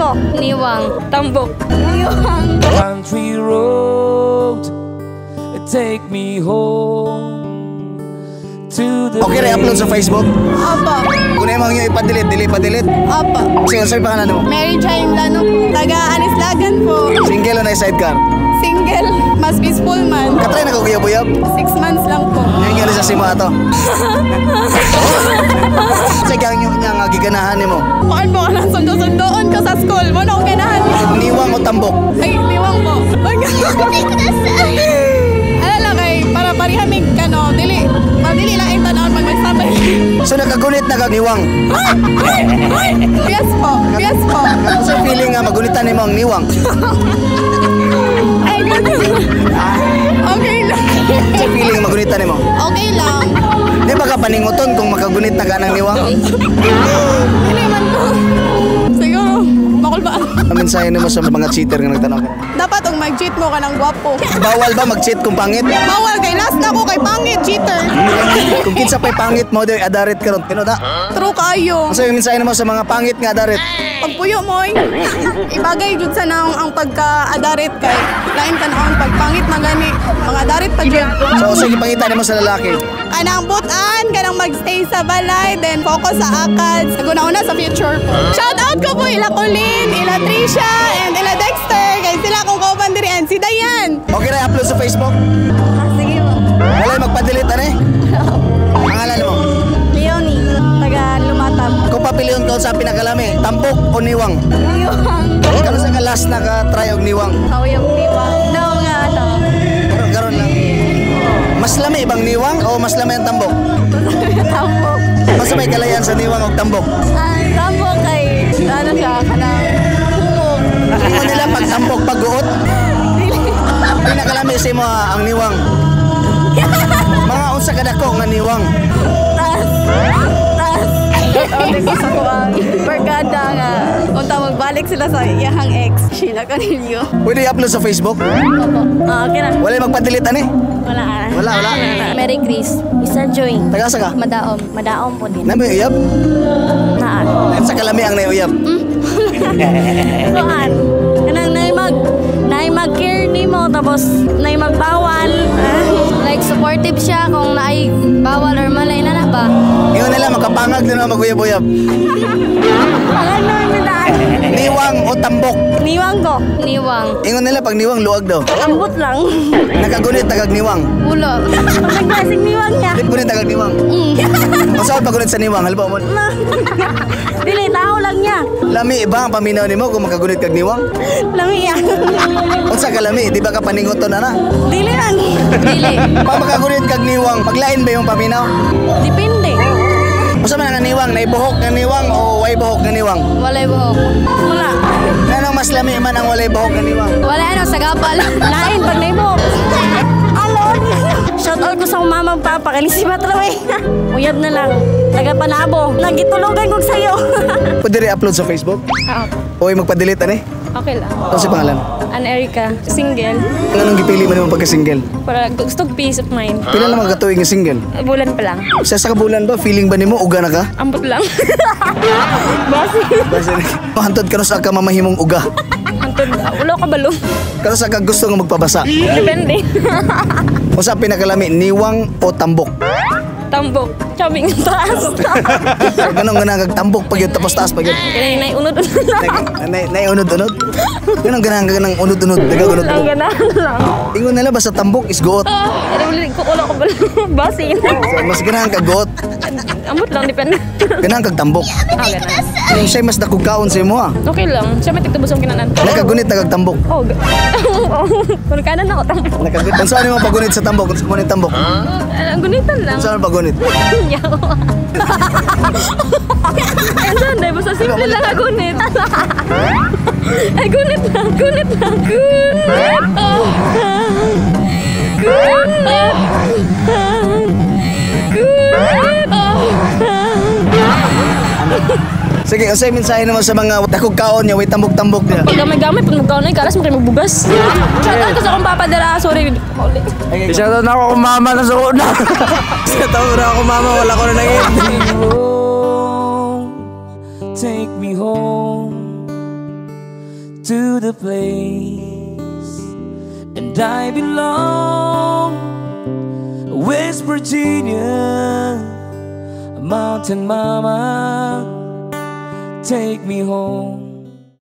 ko. Niwang. Tambok. Niwang. Country road, take me home to the Okay na upload sa Facebook? Apa. Kung naman nyo ipadelete, dili pa-delete. Apa. Sige, sa'yo pa ka na mo. Mary Jane Lano po. Taga Anislagan po. Single o na sidecar? Single. Mas peaceful man. Katry na kaguyab-uyab? 6 months lang po. Yung nga sa sima ato. Sige, ang yung nga giganahan mo. Kuan mo ka lang sundo-sundoon ka sa school. Mo na akong ganahan. Niwang o tambok? Ay, niwang po. Ano lang kay, para parihamig ka no. Madili lang yung tanawin pag may sabay. So nakagunit na kag-niwang? Yes po. Yes po. Ano sa feeling nga magunitan ni mo ang niwang? Ay, okay lang. Sa feeling magunitan ni mo? Okay lang. Di ba ka paninguton kung makagunit na ka ng niwang? Hindi man po. Siguro, makulbaan. Mensahe mo sa mga cheater nga nagtanong ka. Dapat kung mag-cheat mo ka ng gwapo. Bawal ba mag-cheat kung pangit? Bawal kay last na ko kay pangit, cheater. Kung kinsa pa'y pangit mo, di adarit ka ron. Tinoda? True kayo. Kasi yung mensahe mo sa mga pangit nga adarit. Pagpuyo mo, ibagay jud sa naong ang pagka-adarit kay lain ka naon pagpangit na gani. Mga adarit pa jud. So, sige pangitan mo sa lalaki. Kanang butan, kanang magstay sa balay, then focus sa akad. Naguna-una sa future po. Shout out ko po ila Colleen, ila Trisha, and ila Dexter. Kay sila akong kauban diri and si Dayan. Okay na, upload sa Facebook? Sige mo. Wala yung magpa-delete, ano eh? Pangalan mo? Leonie, taga Lumatab. Kung papiliyon ko sa pinakalami, tambok o niwang? Niwang. Kano sa last naka-try og niwang? Kauyang niwang. Daw nga ano. Karon lang. Mas lami bang niwang o mas lami ang tambok? Tambok. Mas may kalayan sa niwang o tambok? Tambok kay, ano siya, kanang humog. Ingon nila pag tambok pag-uot? Pinakalami sa mo ang niwang. Mga unsa kadako nga niwang? Tas. Ano ko sa kuwang barkada nga. Unta magbalik sila sa iyahang ex. Sheila Canillo. Pwede i-upload sa Facebook? Opo. Okay na. Wala yung magpa-delete, ano eh? Wala. Wala. Mary Grace. Isa joy. Tagasa ka? Madaom. Madaom po din. Nami uyab? Naan. Sa kalami ang naiuyab. Kuan. Kanang nay mag-care ni mo tapos nay magbawal. Like supportive siya kung naay bawal or malay na ba. Ingon nila makapangag din ang mag-uyab-uyab. Ano na? Niwang o tambok? Niwang ko. Niwang. Ingon nila pag niwang luwag daw. Ambot lang. Nakagunit tagag niwang. Ulo. Naglasing niwang niya. Di gunit tagag niwang. Masawad pagunit sa niwang, halba mo. Dili, tao lang niya. Lami ba ang paminaw nimo kung makagunit kag niwang? Lami yan. Unsa ka lami? Di ba ka paningoton na? Dili lang. Dili. Pag makagunit kag niwang, paglain ba yung paminaw? Depende. Unsa man ang niwang? Naibuhok nga niwang o way buhok nga niwang? Walay buhok. Wala. Anong mas lami man ang walay buhok nga niwang? Wala ano, sa gapal. Lain pag naibok. Alon. Shout out ko sa mama papa kay si Matraway. Uyab na lang. Taga Panabo. Nagitulugan ko sa'yo. Pwede rin-upload sa Facebook? O magpa-delete ano eh? Okay lang. Ano si pangalan? Ann Erica. Single. Anong gipili mo naman pagka-single? Para gusto peace of mind. Pila lang mga katuwing nga single? Bulan pa lang. Sa kabulan ba? Feeling ba nimo uga na ka? Ambot lang. Basi. Basta hantod ka sa ka mamahimong uga. Antod. Ulo ka balo. Kano sa ka gusto nga magpabasa? Depende. O sa pinakalami, niwang o tambok? Tambok. Chaming taas. Ganong ganang tambok pag yun, tapos taas pag yun. Kaya unod-unod lang. Naiunod-unod? Ganong ganang unod-unod, nagagunod-unod. Ang ganahan lang. Ingon nila basta tambok is goot. Ulo ka balo. Basi. Mas ganahan ka goot, Ambot lang. Depende. ganahan kag tambok. Ganan. Yung siya mas nakugkaon sa imo ha. Okay lang. Siya may tigtubos ang kinanan. Nakagunit na kag tambok. Oh, kung kanan ako, tambok. Nakagunit. Kung saan mo pagunit sa tambok? Kung saan mo ni tambok? Ang gunitan lang. Kung saan mo pagunit? Yawa. Ang sanday, basta simple lang ang gunit. Ay, gunit lang, gunit lang, gunit. Gunit. Sige, usay mensahe naman sa mga nakugkaon niya, way tambok-tambok niya. Pag gamay-gamay, pag magkaunay, karas mo kayo magbugas. Shout out ko sa akong papadala. Sorry, mauli. Shoutout na ako kung mama na sa una. Shoutout na ako mama, wala ko na nangin. Take me home to the place, and I belong. West Virginia, Mountain Mama, take me home.